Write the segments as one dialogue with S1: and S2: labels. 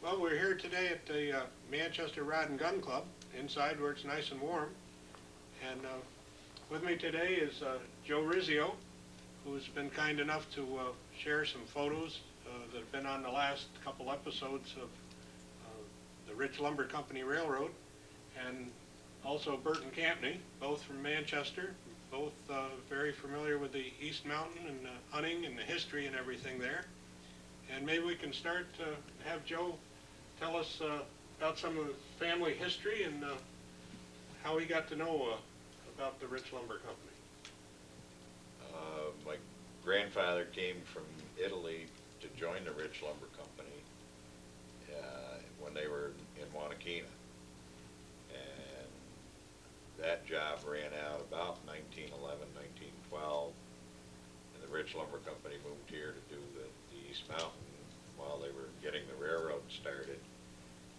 S1: Well, we're here today at the Manchester Rod and Gun Club, inside where it's nice and warm. And with me today is Joe Rizzio, who's been kind enough to share some photos that have been on the last couple episodes of the Rich Lumber Company Railroad, and also Burton Campney, both from Manchester, both very familiar with the East Mountain and hunting and the history and everything there. And maybe we can start to have Joe tell us about some of the family history and how he got to know about the Rich Lumber Company.
S2: My grandfather came from Italy to join the Rich Lumber Company when they were in Wanakena. And that job ran out about 1911, 1912. And the Rich Lumber Company moved here to do the East Mountain while they were getting the railroad started.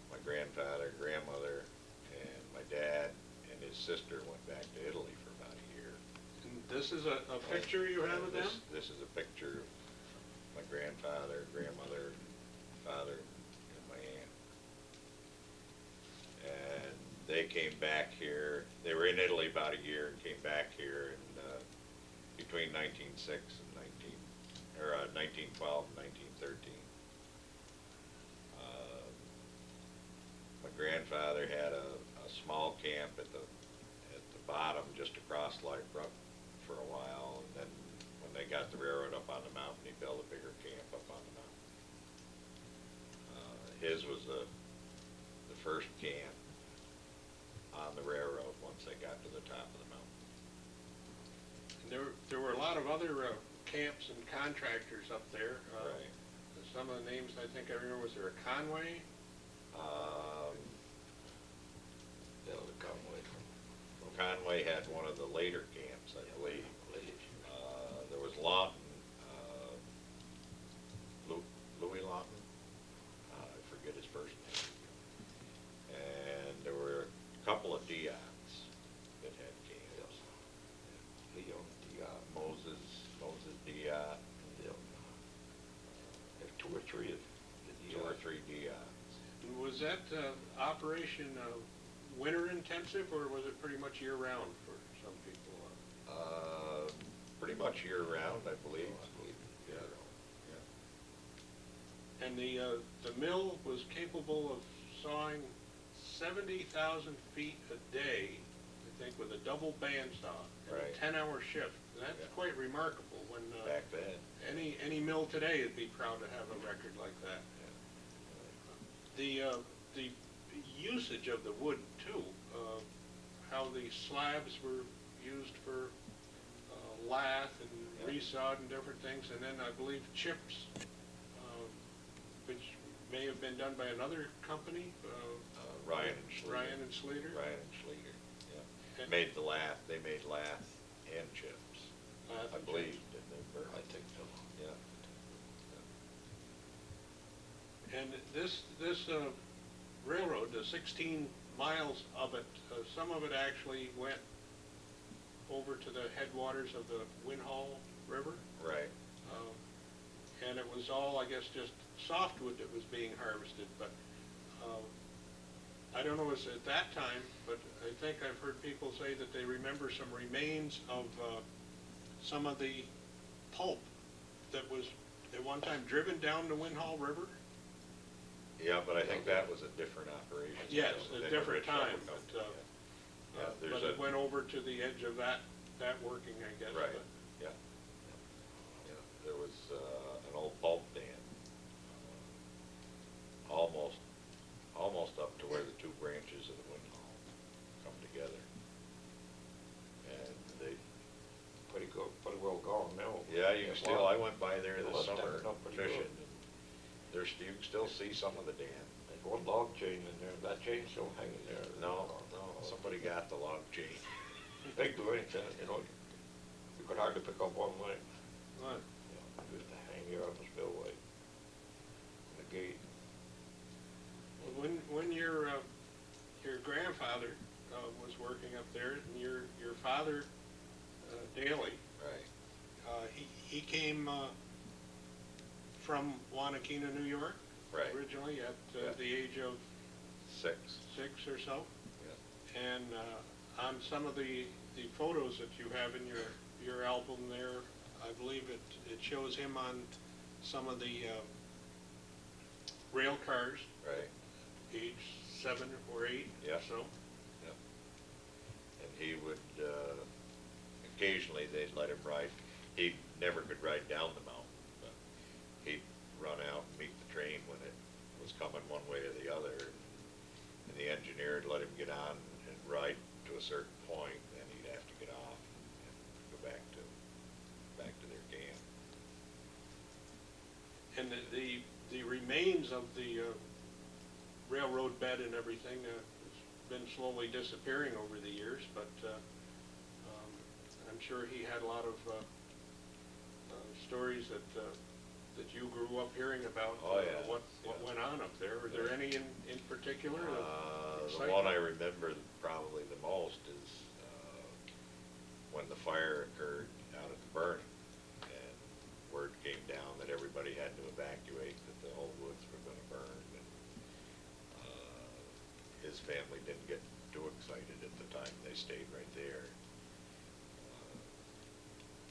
S2: My grandfather, grandmother, and my dad and his sister went back to Italy for about a year.
S1: And this is a picture you have of them?
S2: This is a picture of my grandfather, grandmother, father, and my aunt. And they came back here. They were in Italy about a year and came back here between 1906 and 1912 and 1913. My grandfather had a small camp at the bottom just across Light Brook for a while, and then when they got the railroad up on the mountain, he built a bigger camp up on the mountain. His was the first camp on the railroad once they got to the top of the mountain.
S1: And there were a lot of other camps and contractors up there.
S2: Right.
S1: Some of the names I think I remember, was there a Conway?
S2: Conway had one of the later camps, I believe. There was Lawton, Louis Lawton, I forget his first name. And there were a couple of Diots that had camps. Moses Diot.
S3: Two or three
S2: Diots.
S1: Was that operation winter intensive, or was it pretty much year round for some people?
S2: Pretty much year round, I believe.
S1: Yeah. And the mill was capable of sawing 70,000 feet a day, I think, with a double bandsaw,
S2: Right.
S1: a 10-hour shift. That's quite remarkable. When
S2: Back then.
S1: any mill today would be proud to have a record like that.
S2: Yeah.
S1: The usage of the wood too, how the slabs were used for lath and resawed and different things, and then I believe chips, which may have been done by another company.
S2: Ryan and Schleter.
S1: Ryan and Schleter.
S2: Yeah. They made lath and chips.
S1: Lath
S2: I
S1: and
S2: believe,
S1: chips.
S2: didn't they, Bert?
S3: I think so.
S2: Yeah.
S1: And this railroad, the 16 miles of it, some of it actually went over to the headwaters of the Winhall River.
S2: Right.
S1: And it was all, I guess, just softwood that was being harvested. But I don't know, it was at that time, but I think I've heard people say that they remember some remains of some of the pulp that was at one time driven down the Winhall River.
S2: Yeah, but I think that was a different operation.
S1: Yes,
S2: than
S1: a
S2: the
S1: different
S2: Rich Lumber
S1: time,
S2: Company.
S1: but
S2: There's
S1: it went over to the edge of that working, I guess.
S2: Right.
S1: But
S2: Yeah. There was an old pulp dam, almost up to where the two branches of the Winhall come together, and they.
S3: Pretty well gone now.
S2: Yeah, you can still. I went by there this summer fishing.
S3: Good.
S2: You can still see some of the dam.
S3: There's one log chain in there. That chain's still hanging there.
S2: No, somebody got the log chain.
S3: They do anything, you could hardly pick up one leg.
S1: Right.
S3: Used to hang here on the spillway, the gate.
S1: Well, when your grandfather was working up there, and your father Daly,
S2: Right.
S1: he came from Wanakena, New York?
S2: Right.
S1: originally at
S2: Yeah.
S1: the age of
S2: 6.
S1: 6 or so.
S2: Yeah.
S1: And on some of the photos that you have in your album there, I believe it shows him on some of the rail cars,
S2: Right.
S1: age 7 or 8
S2: Yeah.
S1: or so.
S2: Yeah. And he would, occasionally they'd let him ride. He never could ride down the mountain, but he'd run out and meet the train when it was coming one way or the other. And the engineer would let him get on and ride to a certain point, then he'd have to get off and go back to their camp.
S1: And the remains of the railroad bed and everything has been slowly disappearing over the years, but I'm sure he had a lot of stories that you grew up hearing about.
S2: Oh, yeah.
S1: What went on up there. Are there any in particular?
S2: The one I remember probably the most is when the fire occurred out at the burning, and word came down that everybody had to evacuate, that the whole woods were going to burn. And his family didn't get too excited at the time. They stayed right there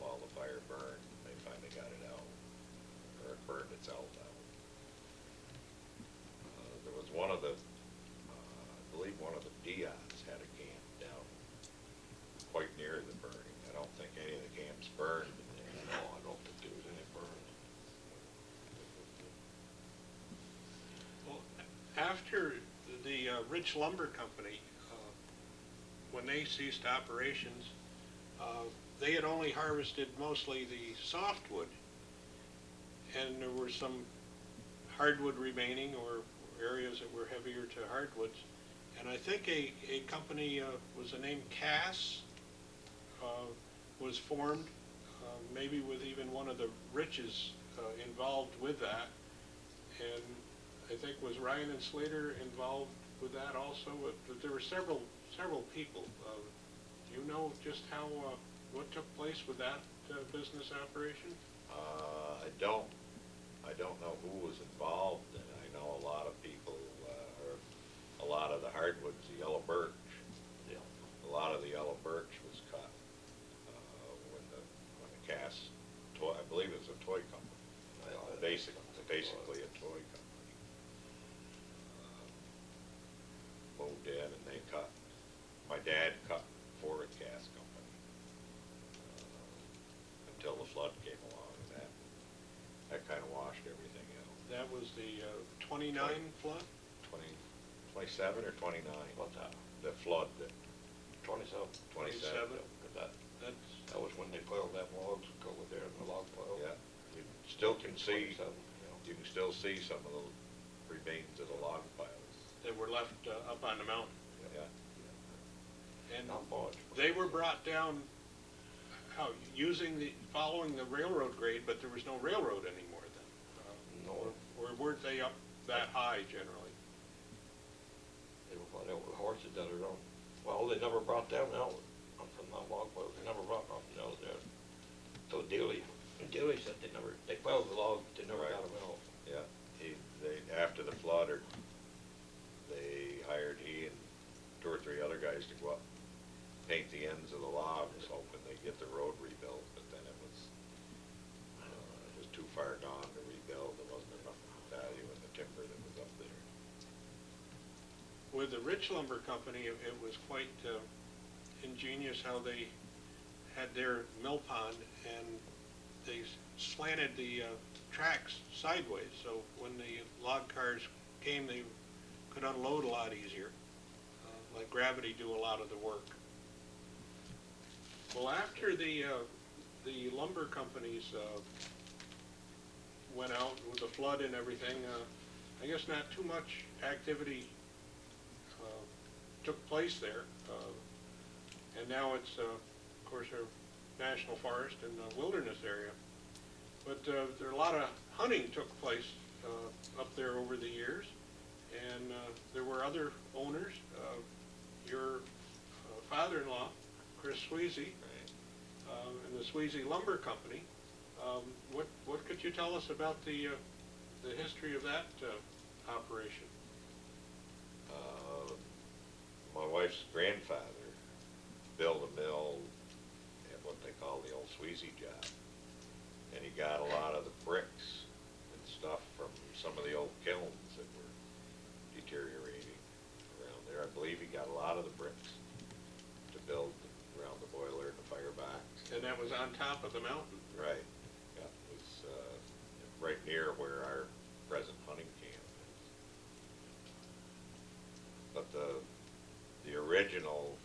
S2: while the fire burned. They finally got it out, or it burned itself out. There was one of the, I believe one of the Dions had a camp down quite near the burning. I don't think any of the camps burned.
S3: No, I don't think there was any burn.
S1: Well, after the Rich Lumber Company, when they ceased operations, they had only harvested mostly the softwood, and there were some hardwood remaining, or areas that were heavier to hardwoods. And I think a company was the name Cass was formed, maybe with even one of the Riches involved with that. And I think was Ryan and Slater involved with that also. But there were several people. Do you know just how what took place with that business operation?
S2: I don't know who was involved, and I know a lot of people, or a lot of the hardwoods, the yellow birch.
S3: Yeah.
S2: A lot of the yellow birch was cut when the Cass toy, I believe it was a toy company. Basically a toy company. Moved in and they cut. My dad cut for a Cass company until the flood came along, and that kind of washed everything out.
S1: That was the 29 flood?
S2: 27 or 29?
S3: What's that?
S2: The flood that
S3: 27.
S2: 27.
S3: That was when they piled them logs over there in the log pile.
S2: Yeah, you still can see,
S3: 27,
S2: you can still see some of the remains of the log piles.
S1: That were left up on the mountain.
S2: Yeah.
S1: And
S3: Not much.
S1: they were brought down, how, following the railroad grade, but there was no railroad anymore then?
S3: No.
S1: Or weren't they up that high generally?
S3: They were brought out with horses that are on. Well, they never brought them out from the log piles. They never brought nothing out there. So Daly said they piled the logs, they never got them out.
S2: Yeah, after the flood, they hired he and 2 or 3 other guys to go up, paint the ends of the logs, hoping they'd get the road rebuilt, but then it was too far gone to rebuild. There wasn't enough value in the timber that was up there.
S1: With the Rich Lumber Company, it was quite ingenious how they had their mill pond, and they slanted the tracks sideways, so when the log cars came, they could unload a lot easier. Let gravity do a lot of the work. Well, after the lumber companies went out with the flood and everything, I guess not too much activity took place there. And now it's, of course, a national forest and a wilderness area. But there a lot of hunting took place up there over the years, and there were other owners. Your father-in-law, Chris Sweezy, and the Sweezy Lumber Company. What could you tell us about the the history of that operation?
S2: My wife's grandfather built a mill at what they call the old Sweezy job. And he got a lot of the bricks and stuff from some of the old kilns that were deteriorating around there. I believe he got a lot of the bricks to build around the boiler and the fire box.
S1: And that was on top of the mountain?
S2: Right. Yeah, it was right near where our present hunting camp is. But the original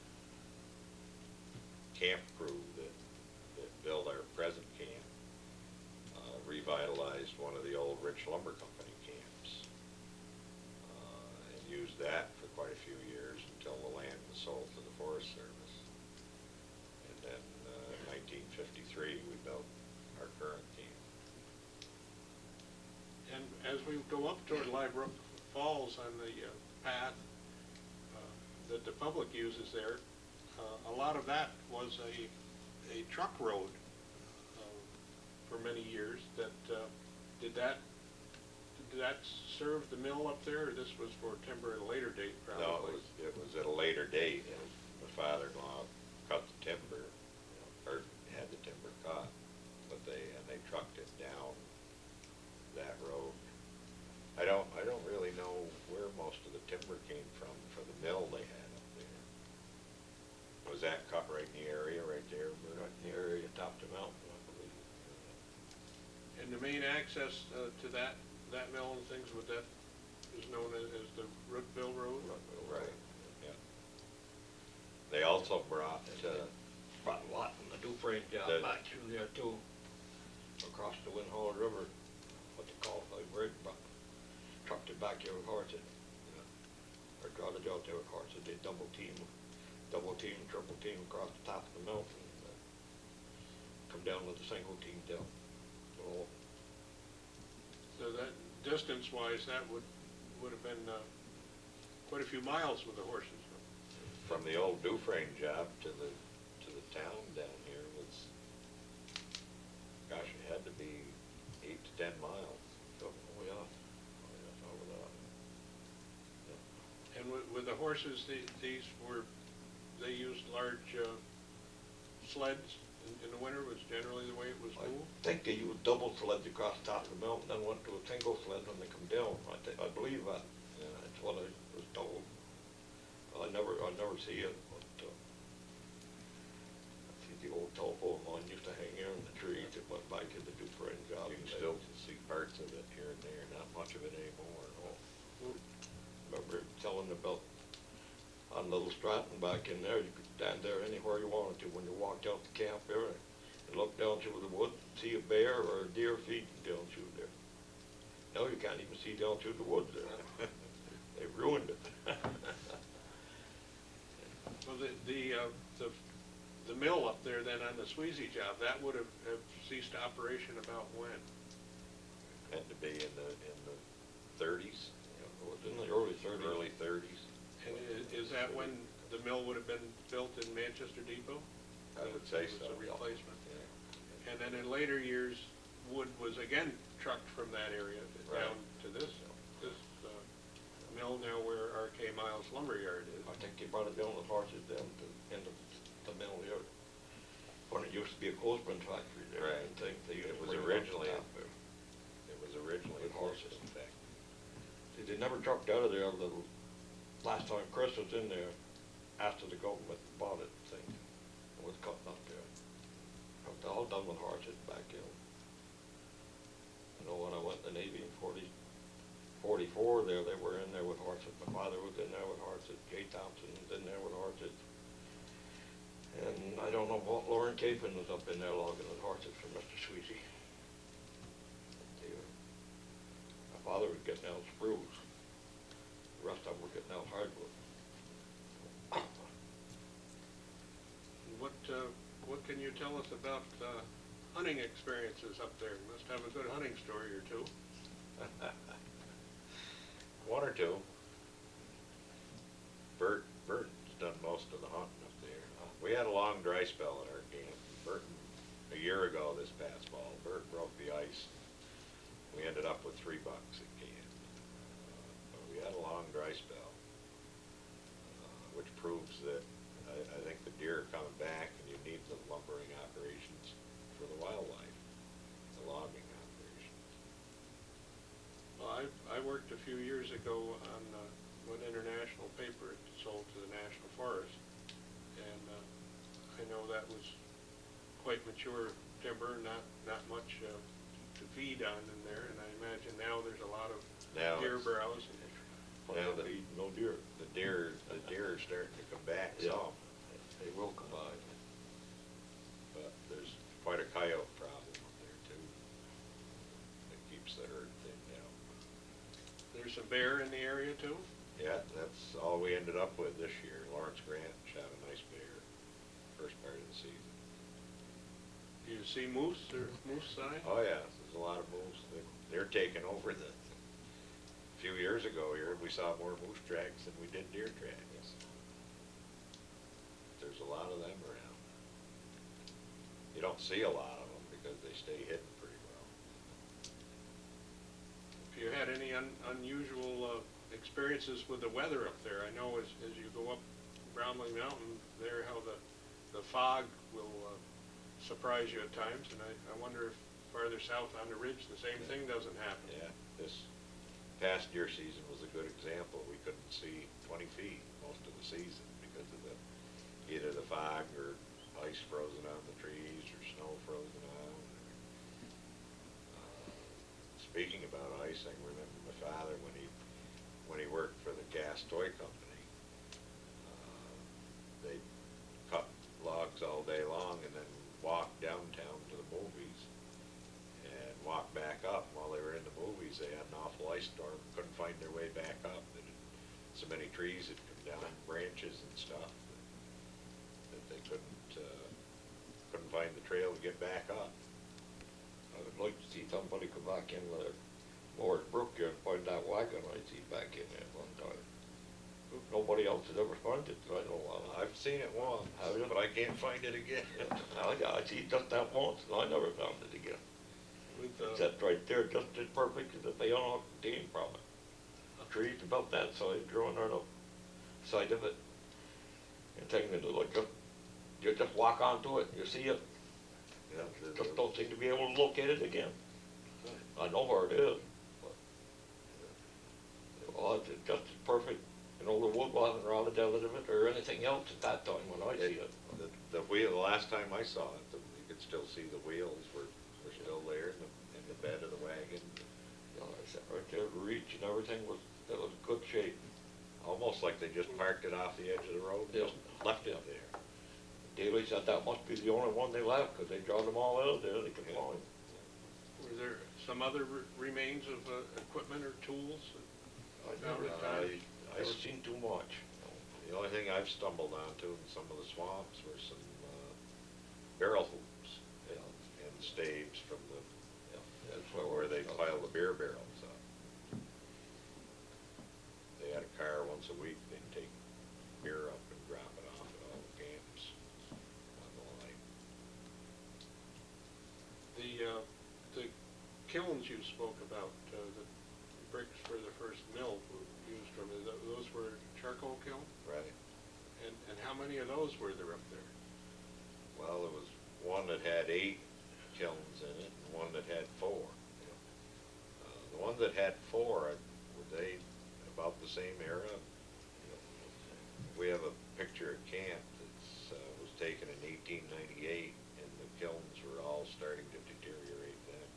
S2: camp crew that built our present camp revitalized one of the old Rich Lumber Company camps and used that for quite a few years until the land was sold to the Forest Service. And then in 1953 we built our current camp.
S1: And as we go up toward Live Brook Falls on the path that the public uses there, a lot of that was a truck road for many years. Did that serve the mill up there, or this was for timber at a later date probably?
S2: No, it was at a later date. My father-in-law cut the timber, or had the timber cut, but they trucked it down that road. I don't really know where most of the timber came from for the mill they had up there. Was that cut right in the area right there?
S3: Right in the area top of the mountain, I believe.
S1: And the main access to that mill and things with that is known as the Rookville Road?
S2: Right, yeah. They also brought,
S3: Brought a lot from the Dufresne job back through there too, across the Winhall River, what they call it, bridge, but trucked it back there with horses. Or brought it out there with horses. They double team, triple team across the top of the mountain. Come down with a single team down.
S1: So that, distance-wise, that would have been quite a few miles with the horses.
S2: from the old Dufresne job to the town down here was, gosh, it had to be 8 to 10 miles.
S3: Oh, yeah. Oh, yeah, over that.
S1: And with the horses, these were, they used large sleds in the winter, was generally the way it was
S3: I
S1: moved?
S3: think they used double sleds across the top of the mountain, then went to a single sled when they come down. I believe that. Yeah, that's what I was told. I never see it, but I see the old telephone line used to hang here in the trees that went back to the Dufresne job.
S2: You can still see parts of it here and there, not much of it anymore.
S3: Remember telling about on Little Stratton back in there, you could stand there anywhere you wanted to when you walked out the camp there and look down through the woods, see a bear or a deer feeding down through there. Now you can't even see down through the woods there. They ruined it.
S1: Well, the mill up there then on the Sweezy job, that would have ceased operation about when?
S2: Had to be in the 30s.
S3: It was in the early 30s.
S2: Early 30s.
S1: And is that when the mill would have been built in Manchester Depot?
S2: I would say so.
S1: It was a replacement.
S2: Yeah.
S1: And then in later years, wood was again trucked from that area down to this mill now where R.K. Miles Lumberyard is.
S3: I think they brought it down with horses down to the end of the mill here. When it used to be a clothesman factory there.
S2: Right.
S3: I think they used
S2: It
S3: to
S2: was
S3: bring
S2: originally,
S3: it up there.
S2: it was originally
S3: With horses.
S2: in fact.
S3: They never trucked out of there the last time Chris was in there after the government bought it, I think. It was cutting up there. It was all done with horses back in. You know, when I went in the Navy in 44 there, they were in there with horses. My father was in there with horses. Jay Thompson was in there with horses. And I don't know what Lauren Capon was up in there logging with horses for Mr. Sweezy. My father was getting out spruce. The rest of them were getting out hardwood.
S1: What can you tell us about hunting experiences up there? You must have a good hunting story or two.
S2: One or two. Burton's done most of the hunting up there. We had a long dry spell at our camp. Burton, a year ago this past fall, Bert broke the ice. We we ended up with $3 a can. But we had a long dry spell, which proves that I think the deer are coming back, and you need the lumbering operations for the wildlife, the logging operations.
S1: Well, I worked a few years ago on one international paper sold to the National Forest, and I know that was quite mature timber, not much to feed on in there, and I imagine now there's a lot of
S2: Now
S1: deer
S2: it's-
S1: browse.
S2: Now
S3: No deer.
S2: the deer are starting to come back
S3: Yeah.
S2: some,
S3: They will come by.
S2: but there's quite a coyote problem up there too. That keeps the herd thinned down.
S1: There's a bear in the area too?
S2: Yeah, that's all we ended up with this year. Lawrence Grant shot a nice bear, first part of the season.
S1: Do you see moose or moose sign?
S2: Oh yeah, there's a lot of moose. They're taking over a few years ago here, we saw more moose tracks than we did deer tracks. There's a lot of them around. You don't see a lot of them because they stay hidden pretty well.
S1: If you had any unusual experiences with the weather up there, I know as you go up Brownlee Mountain there, how the fog will surprise you at times, and I wonder if farther south on the ridge the same thing doesn't happen.
S2: Yeah, this past deer season was a good example. We couldn't see 20 feet most of the season because of either the fog or ice frozen on the trees or snow frozen on. Speaking about ice, I remember my father when he worked for the gas toy company. They cut logs all day long and then walk downtown to the movies and walk back up. While they were in the movies, they had an awful ice storm, couldn't find their way back up. So many trees had come down, branches and stuff, that they couldn't find the trail to get back up.
S3: I would like to see somebody come back in with a Morris Brook here and find that wagon I see back in there one time. Nobody else has ever found it, so I don't know.
S2: I've seen it once, but I can't find it again.
S3: I see just that once, and I never found it again.
S1: With,
S3: Except right there, just as perfect as if they unhooked the team from it. A tree about that size growing on the side of it. And taking it like you just walk onto it, you see it.
S2: Yeah,
S3: Just don't seem to be able to locate it again. I know where it is, but well, it's just as perfect. You know, the wood wasn't rotted out of it or anything else at that time when I see it.
S2: The wheel, the last time I saw it, you could still see the wheels were still there in the bed of the wagon.
S3: You know, I said right there, the reach and everything was good shape.
S2: Almost like they just parked it off the edge of the road and
S3: Yeah.
S2: just left it there.
S3: Daley said that must be the only one they left because they dragged them all out there. They could
S2: Yeah.
S3: find.
S1: were there some other remains of equipment or tools?
S3: I
S1: never-
S3: I've seen too much.
S2: The only thing I've stumbled onto in some of the swamps were some barrel hoops and staves from
S3: That's
S2: where they pile the beer barrels up. They had a car once a week, they'd take beer up and drop it off at all the camps on the line.
S1: The kilns you spoke about, the bricks for the first mill were used from, those were charcoal kiln?
S2: Right.
S1: And how many of those were there up there?
S2: Well, there was one that had 8 kilns in it and one that had 4. The ones that had 4, were they about the same era? We have a picture at camp that was taken in 1898, and the kilns were all starting to deteriorate then.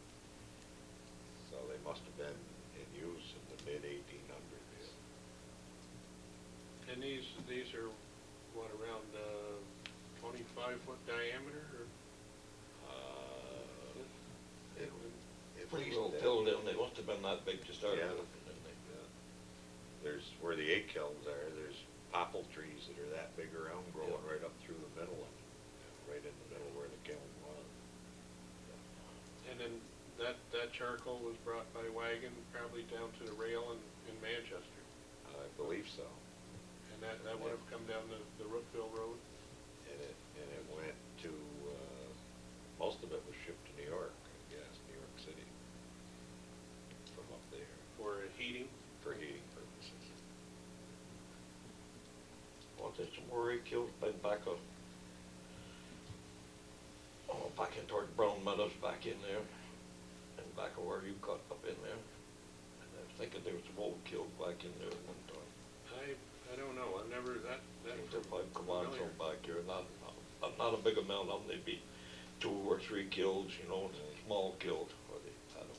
S2: So they must have been in use in the mid-1800s.
S1: And these are, what, around 25-foot diameter, or?
S2: At
S3: Pretty
S2: least
S3: well
S2: that.
S3: filled in. They must have been that big to start
S2: Yeah.
S3: with. Didn't they?
S2: There's, where the 8 kilns are, there's popple trees that are that big around growing
S3: Yeah.
S2: right up through the middle of it, right in the middle where the kiln was.
S1: And then that charcoal was brought by wagon probably down to the rail in Manchester.
S2: I believe so.
S1: And that would have come down the Rookville Road?
S2: And it went to, most of it was shipped to New York, I guess, New York City.
S1: heating.
S2: for heating purposes.
S3: Well, there's some more kills been back up. Oh, back in toward Brown Meadows, back in there, and back where you got up in there. And I was thinking there was some old kills back in there at one time.
S1: I don't know, I've never, that
S3: I think there's like Comanche
S1: familiar.
S3: back here, not a big amount of them, they'd be 2 or 3 kills, you know, small kills. But they had 'em.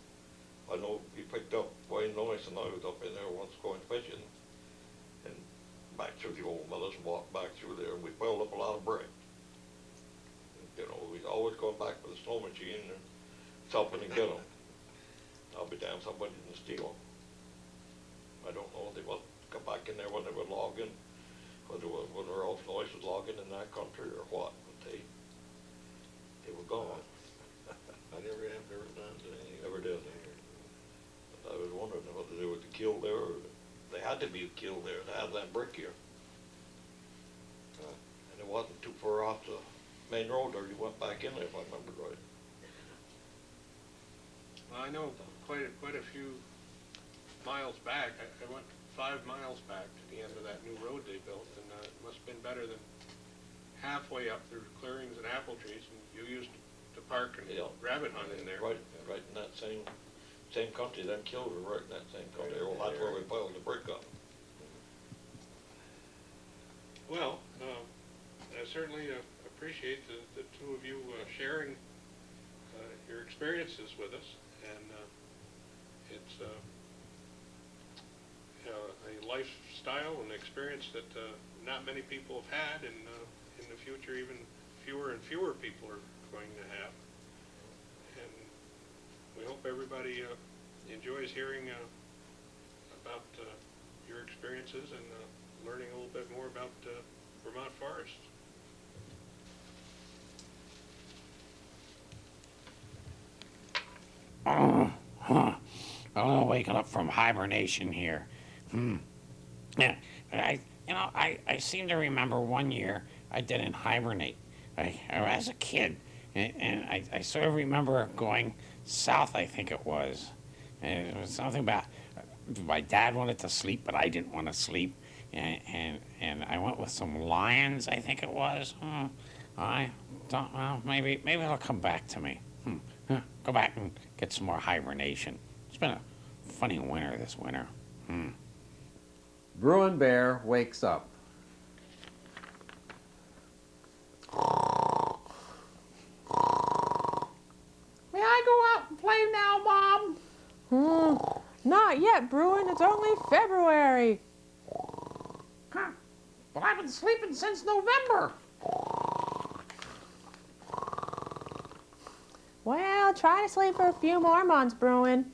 S3: I know we picked up Wayne Noyce and I was up in there once going fishing, and back through the old meadows, walked back through there, and we piled up a lot of brick. You know, we always going back with the snow machine and stopping and get them. I'll be damned somebody didn't steal 'em. I don't know, they must come back in there when they were logging, whether Ralph Noyce was logging in that country or what, but they were gone.
S2: I never done anything.
S3: Never did. But I was wondering whether they were killed there, or they had to be killed there to have that brick here. And it wasn't too far off the main road, or you went back in there if I remember right.
S1: Well, I know quite a few miles back, I went 5 miles back to the end of that new road they built, and it must have been better than halfway up through clearings and apple trees, and you used to park and
S3: Yeah.
S1: rabbit hunt in there.
S3: Right in that same country, them killed were right in that same country. Well, that's where we piled the brick up.
S1: Well, I certainly appreciate the two of you sharing your experiences with us, and it's a lifestyle and experience that not many people have had, and in the future even fewer and fewer people are going to have. And we hope everybody enjoys hearing about your experiences and learning a little bit more about Vermont Forests.
S4: Oh, waking up from hibernation here. Yeah, I seem to remember one year I didn't hibernate. As a kid, and I sort of remember going south, I think it was. And it was something about my dad wanted to sleep, but I didn't want to sleep. And I went with some lions, I think it was. I don't know, maybe it'll come back to me. Go back and get some more hibernation. It's been a funny winter this winter.
S5: Bruin Bear wakes up.
S4: May I go out and play now, Mom?
S6: Not yet, Bruin. It's only February.
S4: Huh. But I've been sleeping since November.
S6: Well, try to sleep for a few more months, Bruin.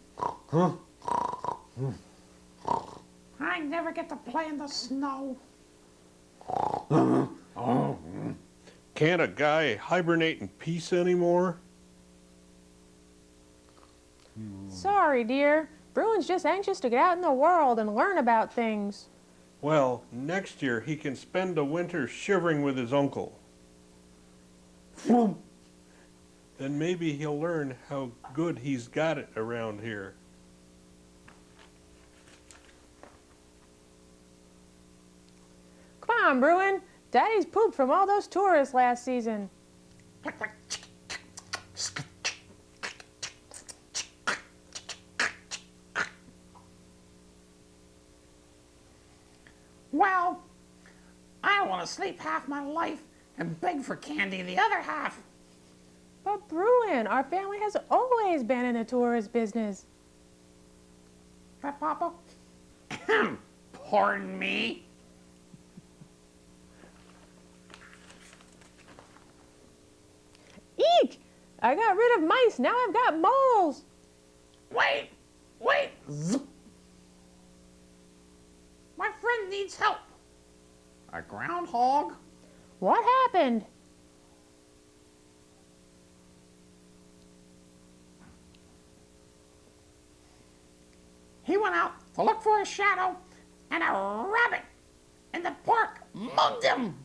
S4: I never get to play in the snow.
S1: Can't a guy hibernate in peace anymore?
S6: Sorry, dear. Bruin's just anxious to get out in the world and learn about things.
S1: Well, next year he can spend the winter shivering with his uncle. Then maybe he'll learn how good he's got it around here.
S6: Come on, Bruin. Daddy's pooped from all those tourists last season.
S4: Well, I don't want to sleep half my life and beg for candy the other half.
S6: But Bruin, our family has always been in the tourist business.
S4: Right, Papa? Pardon me?
S6: Eek! I got rid of mice. Now I've got moles.
S4: Wait! Zip. My friend needs help. A groundhog?
S6: What happened?
S4: He went out to look for a shadow, and a rabbit in the park mugged him.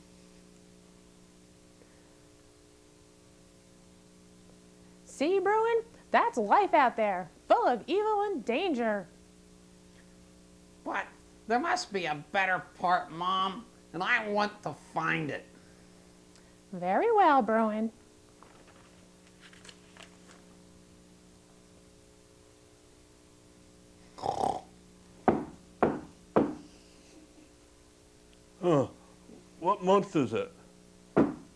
S6: See, Bruin? That's life out there, full of evil and danger.
S4: But there must be a better part, Mom, and I want to find it.
S6: Very well, Bruin.
S5: What month is it?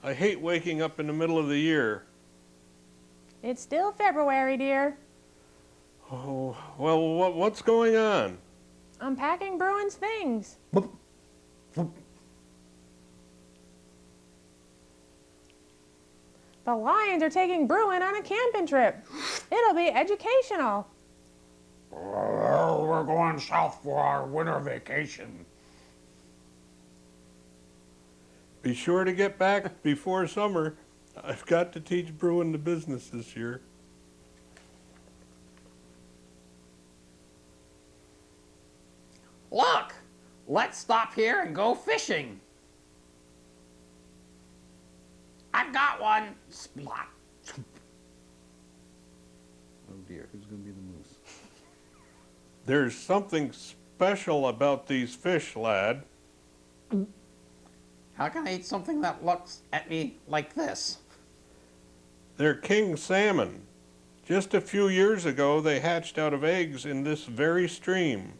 S5: I hate waking up in the middle of the year.
S6: It's still February, dear.
S5: Oh, well, what's going on?
S6: Unpacking Bruin's things. The Lions are taking Bruin on a camping trip. It'll be educational.
S4: Oh, we're going south for our winter vacation.
S5: Be sure to get back before summer. I've got to teach Bruin the business this year.
S4: Look, let's stop here and go fishing. I've got one. Splot.
S7: Oh dear, who's going to be the moose?
S5: There's something special about these fish, lad.
S4: How can I eat something that looks at me like this?
S5: They're king salmon. Just a few years ago, they hatched out of eggs in this very stream.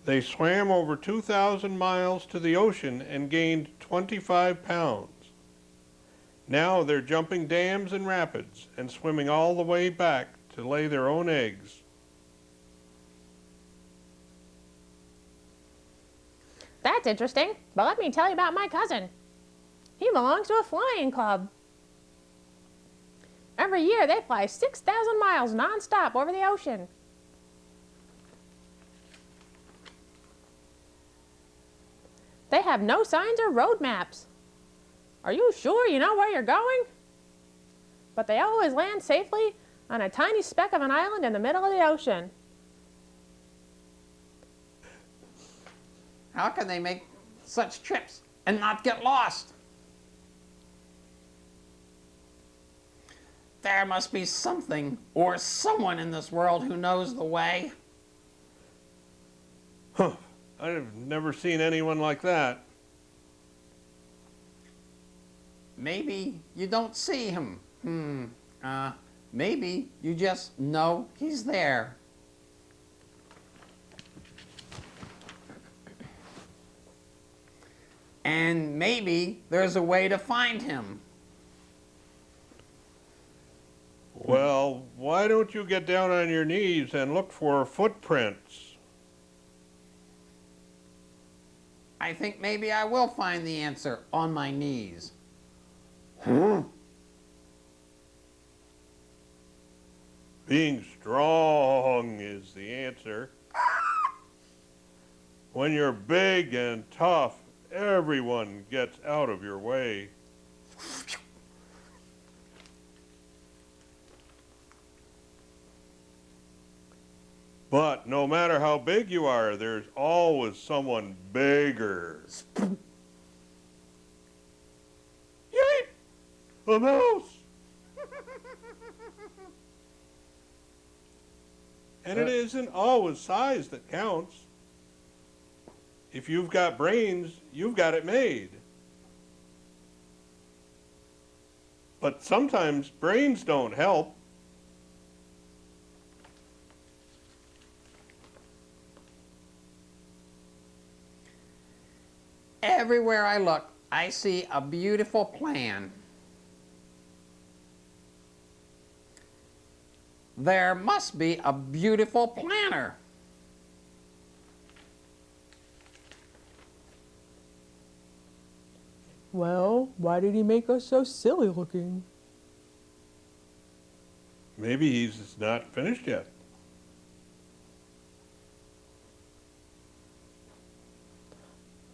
S5: They swam over 2,000 miles to the ocean and gained 25 pounds. Now they're jumping dams and rapids and swimming all the way back to lay their own eggs.
S6: That's interesting, but let me tell you about my cousin. He belongs to a flying club. Every year they fly 6,000 miles nonstop over the ocean. They have no signs or road maps. Are you sure you know where you're going? But they always land safely on a tiny speck of an island in the middle of the ocean.
S4: How can they make such trips and not get lost? There must be something or someone in this world who knows the way.
S5: Huh, I've never seen anyone like that.
S4: Maybe you don't see him. Maybe you just know he's there. And maybe there's a way to find him.
S5: Well, why don't you get down on your knees and look for footprints?
S4: I think maybe I will find the answer on my knees.
S5: Being strong is the answer. When you're big and tough, everyone gets out of your way. But no matter how big you are, there's always someone bigger. Yeet! A mouse! And it isn't always size that counts. If you've got brains, you've got it made. But sometimes brains don't help.
S4: Everywhere I look, I see a beautiful plan. There must be a beautiful planner.
S6: Well, why did he make us so silly looking?
S5: Maybe he's not finished yet.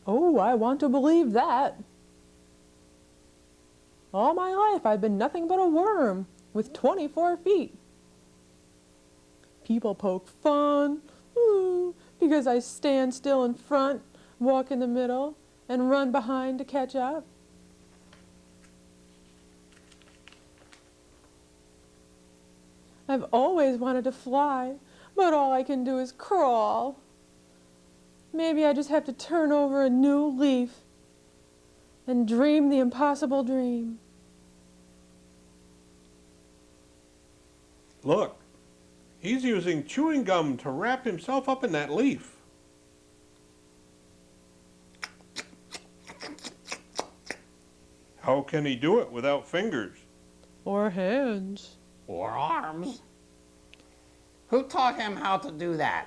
S6: Oh, I want to believe that. All my life I've been nothing but a worm with 24 feet. People poke fun because I stand still in front, walk in the middle, and run behind to catch up. I've always wanted to fly, but all I can do is crawl. Maybe I just have to turn over a new leaf and dream the impossible dream.
S5: Look, he's using chewing gum to wrap himself up in that leaf. How can he do it without fingers?
S6: Or hands.
S4: Or arms. Who taught him how to do that?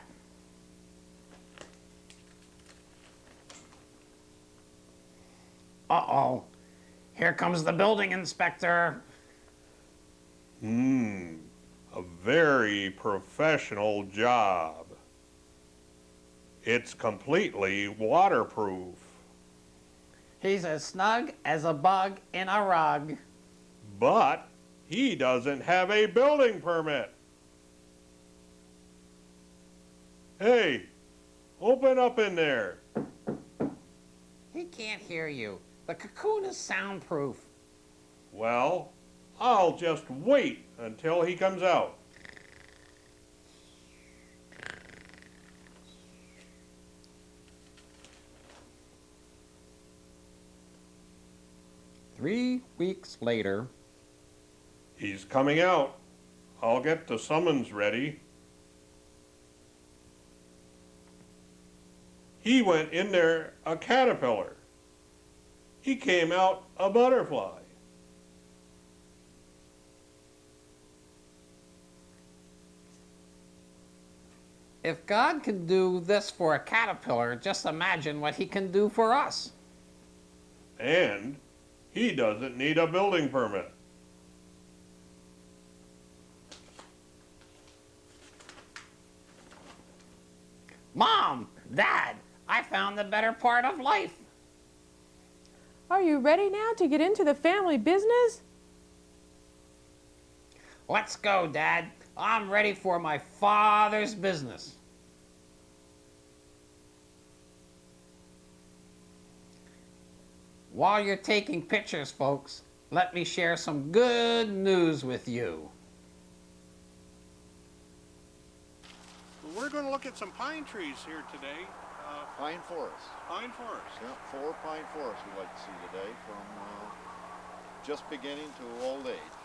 S4: Uh-oh. Here comes the building inspector.
S5: A very professional job. It's completely waterproof.
S4: He's as snug as a bug in a rug.
S5: But he doesn't have a building permit. Hey, open up in there.
S4: He can't hear you. The cocoon is soundproof.
S5: Well, I'll just wait until he comes out.
S4: Three weeks later.
S5: He's coming out. I'll get the summons ready. He went in there a caterpillar. He came out a butterfly.
S4: If God can do this for a caterpillar, just imagine what he can do for us.
S5: And he doesn't need a building permit.
S4: Mom, Dad, I found the better part of life.
S6: Are you ready now to get into the family business?
S4: Let's go, Dad. I'm ready for my father's business. While you're taking pictures, folks, let me share some good news with you.
S1: We're going to look at some pine trees here today.
S2: Pine forests.
S1: Pine forests.
S2: Yeah, 4 pine forests we'd like to see today, from just beginning to old age.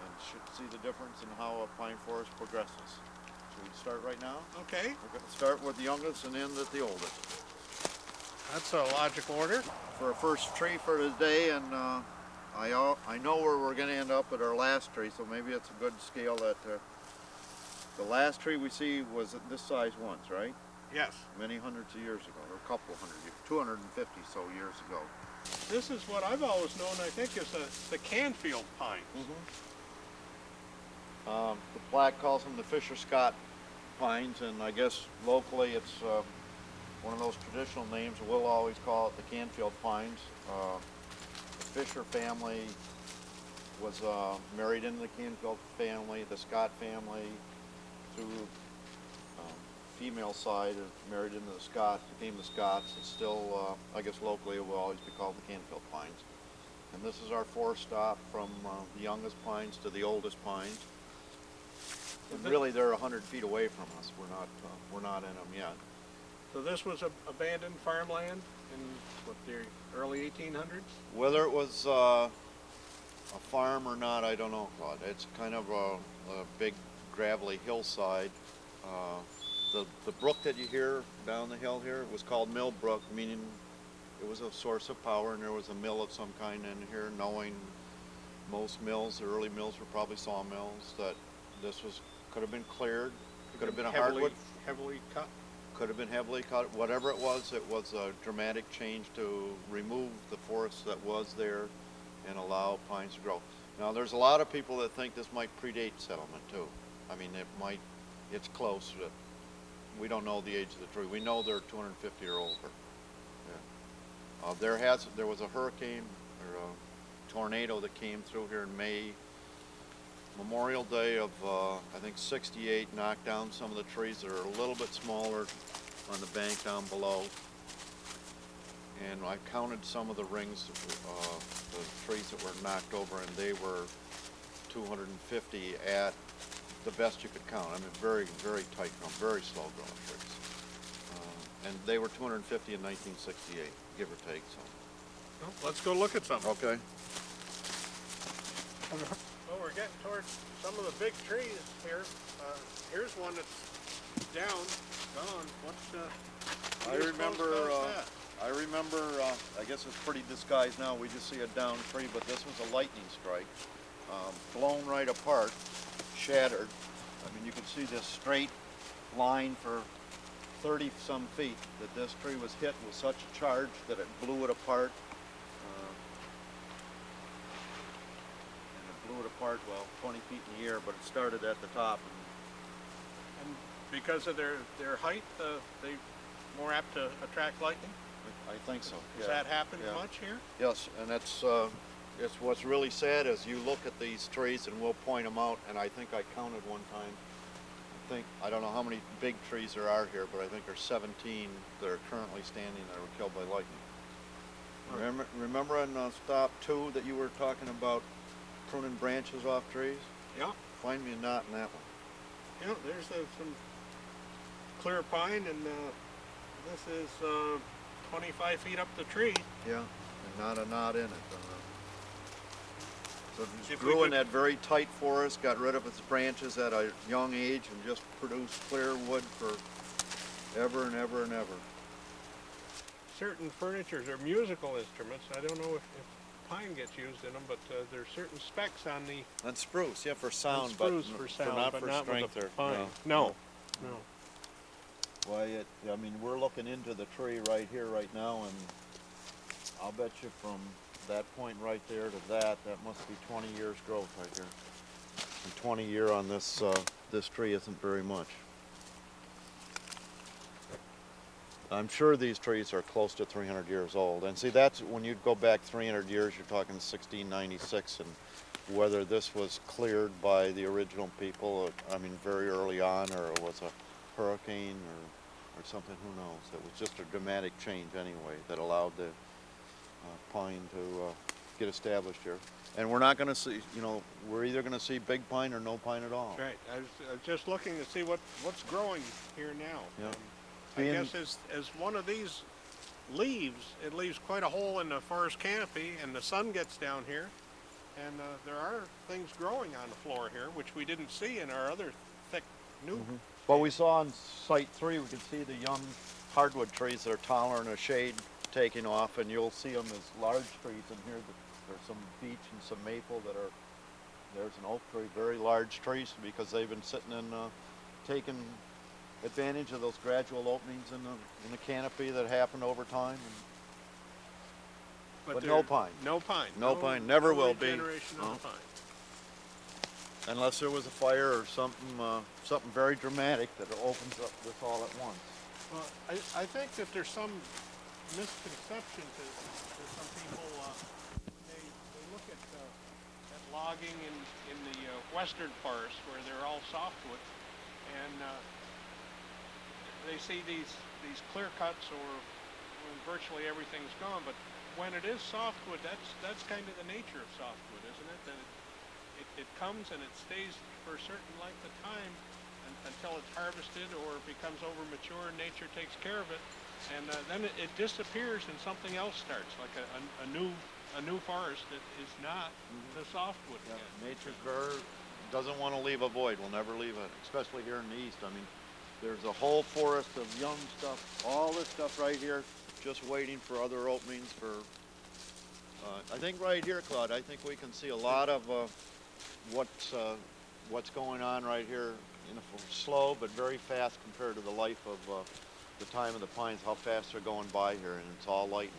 S2: And should see the difference in how a pine forest progresses. So we start right now.
S1: Okay,
S2: We're going to start with the youngest and end at the oldest.
S1: that's a logical order.
S2: For our first tree for today, and I know where we're going to end up at our last tree, so maybe it's a good scale that the last tree we see was this size once, right?
S1: Yes.
S2: Many hundreds of years ago, or a couple hundred years, 250 so years ago.
S1: This is what I've always known, I think, is the Canfield pine.
S2: The plaque calls them the Fisher-Scott pines, and I guess locally it's one of those traditional names. We'll always call it the Canfield pines. The Fisher family was married into the Canfield family. The Scott family, through female side, married into the Scots, became the Scots. It's still, I guess locally, it will always be called the Canfield pines. And this is our forest stop from the youngest pines to the oldest pines. And really, they're 100 feet away from us. We're not in them yet.
S1: So this was abandoned farmland in what, the early 1800s?
S2: Whether it was a farm or not, I don't know, Claude. It's kind of a big gravelly hillside. The brook that you hear down the hill here was called Mill Brook, meaning it was a source of power, and there was a mill of some kind in here, knowing most mills, the early mills were probably sawmills, that this could have been cleared, could have been a hardwood.
S1: Heavily cut.
S2: Could have been heavily cut. Whatever it was a dramatic change to remove the forest that was there and allow pines to grow. Now, there's a lot of people that think this might predate settlement too. I mean, it's close. We don't know the age of the tree. We know they're 250 or older. Yeah. There was a hurricane or a tornado that came through here in May. Memorial Day of, I think, 68, knocked down some of the trees that are a little bit smaller on the bank down below. And I counted some of the rings, the trees that were knocked over, and they were 250 at
S8: the best you could count. I mean, very, very tight grown, very slow growing trees. And they were 250 in 1968, give or take, so.
S1: Well, let's go look at some.
S8: Okay.
S1: Well, we're getting towards some of the big trees here. Here's one that's down, gone.
S8: I remember, I guess it's pretty disguised now, we just see a downed tree, but this was a lightning strike. Blown right apart, shattered. I mean, you can see this straight line for 30-some feet, that this tree was hit with such a charge that it blew it apart. And it blew it apart, well, 20 feet in the air, but it started at the top.
S1: And because of their height, they more apt to attract lightning?
S8: I think so,
S1: Does
S8: yeah.
S1: that happen
S8: Yeah.
S1: much here?
S8: Yes, and it's what's really sad is you look at these trees and we'll point them out, and I think I counted one time, I don't know how many big trees there are here, but I think there's 17 that are currently standing that were killed by lightning. Remember on stop 2 that you were talking about pruning branches off trees?
S1: Yeah.
S8: Find me a knot in that one.
S1: Yeah, there's some clear pine, and this is 25 feet up the tree.
S8: Yeah, and not a knot in it. So it
S1: If we
S8: grew in
S1: could-
S8: that very tight forest, got rid of its branches at a young age, and just produced clear wood for ever and ever and ever.
S1: Certain furnitures are musical instruments. I don't know if pine gets used in them, but there's certain specs on the
S8: And spruce, yeah, for sound,
S1: spruce
S8: but
S1: for sound,
S8: not
S1: but
S8: for
S1: not
S8: strength
S1: with
S8: or
S1: the pine.
S8: no.
S1: No.
S8: Why, I mean, we're looking into the tree right here, right now, and I'll bet you from that point right there to that must be 20 years growth right here. And 20 year on this this tree isn't very much. I'm sure these trees are close to 300 years old. And see, that's when you go back 300 years, you're talking 1696, and whether this was cleared by the original people, I mean, very early on, or it was a hurricane or something, who knows. It was just a dramatic change anyway that allowed the pine to get established here. And we're not going to see, we're either going to see big pine or no pine at all.
S1: Right. I was just looking to see what's growing here now.
S8: Yeah.
S1: I guess as one of these leaves, it leaves quite a hole in the forest canopy, and the sun gets down here, and there are things growing on the floor here, which we didn't see in our other thick new.
S8: Well, we saw on site 3, we could see the young hardwood trees that are tolerant of shade taking off, and you'll see them as large trees in here. There's some beech and some maple that are, there's an oak tree, very large trees, because they've been sitting and taking advantage of those gradual openings in the canopy that happened over time. But no pine.
S1: No pine.
S8: No pine, never will be.
S1: Regeneration of the pine.
S8: Unless there was a fire or something very dramatic that opens up this all at once.
S1: Well, I think that there's some misconception to some people. They look at logging in the western forest where they're all softwood, and they see these clear cuts or when virtually everything's gone. But when it is softwood, that's kind of the nature of softwood, isn't it? That it comes and it stays for a certain length of time until it's harvested or becomes over mature, and nature takes care of it, and then it disappears and something else starts, like a new forest that is not the softwood again.
S8: Nature's doesn't want to leave a void. We'll never leave it, especially here in the east. I mean, there's a whole forest of young stuff, all this stuff right here, just waiting for other openings for, I think right here, Claude, I think we can see a lot of what's going on right here, slow but very fast compared to the life of the time of the pines, how fast they're going by here, and it's all lightning.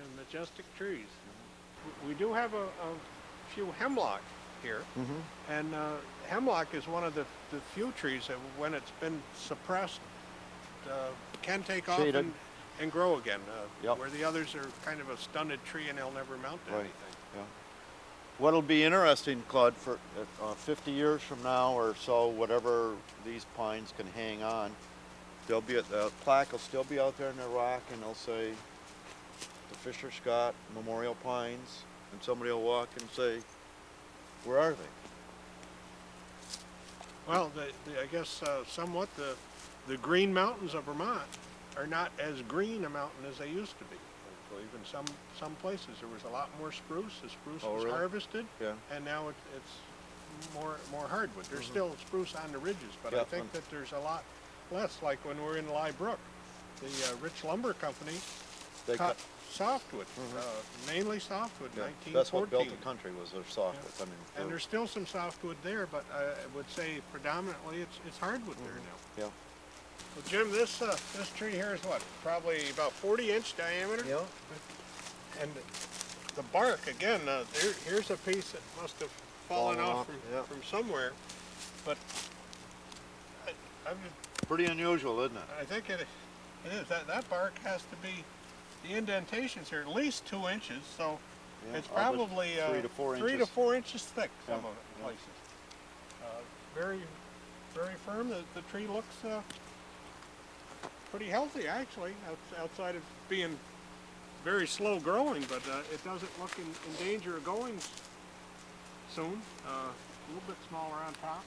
S1: And majestic trees. We do have a few hemlock here, and hemlock is one of the few trees that when it's been suppressed can take off
S8: Shaded.
S1: and grow again,
S8: Yep.
S1: where the others are kind of a stunted tree and they'll never mount to
S8: Right.
S1: anything.
S8: Yeah. What'll be interesting, Claude, for 50 years from now or so, whatever these pines can hang on, there'll be the plaque will still be out there in the rock, and they'll say the Fisher Scott Memorial Pines, and somebody will walk and say, "Where are they?"
S1: Well, I guess somewhat the green mountains of Vermont are not as green a mountain as they used to be. I believe in some places there was a lot more spruce. The spruce
S8: Oh,
S1: was
S8: really?
S1: harvested,
S8: Yeah.
S1: and now it's more hardwood. There's still spruce on the ridges, but
S8: Yeah,
S1: I think that there's a lot less. Like when we're in Lye Brook, the Rich Lumber Company
S8: They
S1: cut softwood, mainly softwood,
S8: yeah,
S1: 1914.
S8: that's what built the country was their softwood. I mean,
S1: And there's still some softwood there, but I would say predominantly it's hardwood there now.
S8: yeah.
S1: Well, Jim, this tree here is what? Probably about 40-inch diameter.
S8: Yeah.
S1: And the bark, again, here's a piece that must have fallen
S8: Fallen
S1: off
S8: off, yeah.
S1: from somewhere. But
S8: Pretty unusual, isn't it?
S1: I think it is. That bark has to be, the indentations here, at least 2 inches. So
S8: Yeah,
S1: it's
S8: of it,
S1: probably
S8: 3 to 4
S1: 3 to
S8: inches.
S1: 4 inches thick, some
S8: Yeah,
S1: of it in
S8: yeah.
S1: places. Very, very firm. The tree looks pretty healthy, actually, outside of being very slow growing, but it doesn't look in danger of going soon. A little bit smaller on top.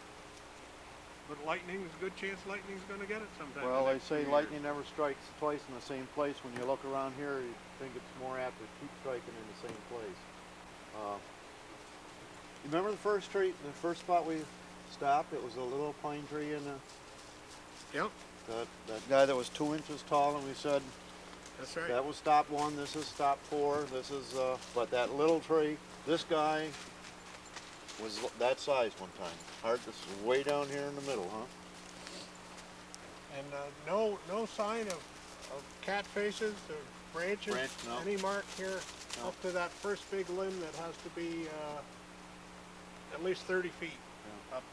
S1: But lightning, there's a good chance lightning's going to get it sometime.
S8: Well,
S1: in the
S8: they
S1: next
S8: say
S1: few years.
S8: lightning never strikes twice in the same place. When you look around here, you think it's more apt to keep striking in the same place. You remember the first tree, the first spot we stopped? It was a little pine tree in the,
S1: Yep,
S8: that guy that was 2 inches tall, and we said,
S1: that's right.
S8: that was stop 1, this is stop 4, this is, but that little tree, this guy was that size one time. This is way down here in the middle, huh?
S1: And no sign of cat faces or branches.
S8: No.
S1: Any mark here
S8: No.
S1: up to that first big limb that has to be at least 30 feet up.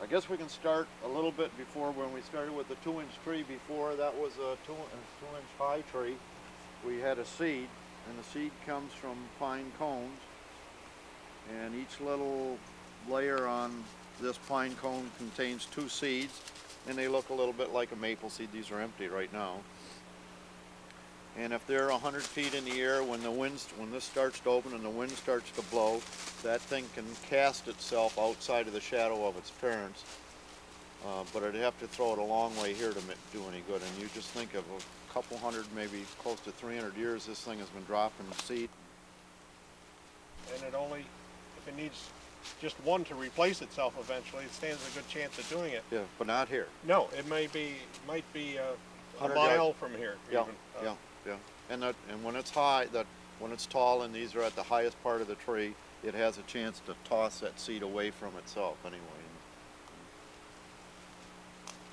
S8: I guess we can start a little bit before when we started with the 2-inch tree. Before that was a 2-inch high tree. We had a seed, and the seed comes from pine cones. And each little layer on this pine cone contains 2 seeds, and they look a little bit like a maple seed. These are empty right now. And if they're 100 feet in the air, when this starts to open and the wind starts to blow, that thing can cast itself outside of the shadow of its parents. But it'd have to throw it a long way here to do any good. And you just think of a couple hundred, maybe close to 300 years, this thing has been dropping seed.
S1: And it only, if it needs just one to replace itself eventually, it stands a good chance of doing it.
S8: Yeah, but not here.
S1: No, it might be a
S8: 100
S1: mile
S8: yards.
S1: from here.
S8: Yeah,
S1: even.
S8: yeah, yeah. And when it's high, when it's tall and these are at the highest part of the tree, it has a chance to toss that seed away from itself anyway.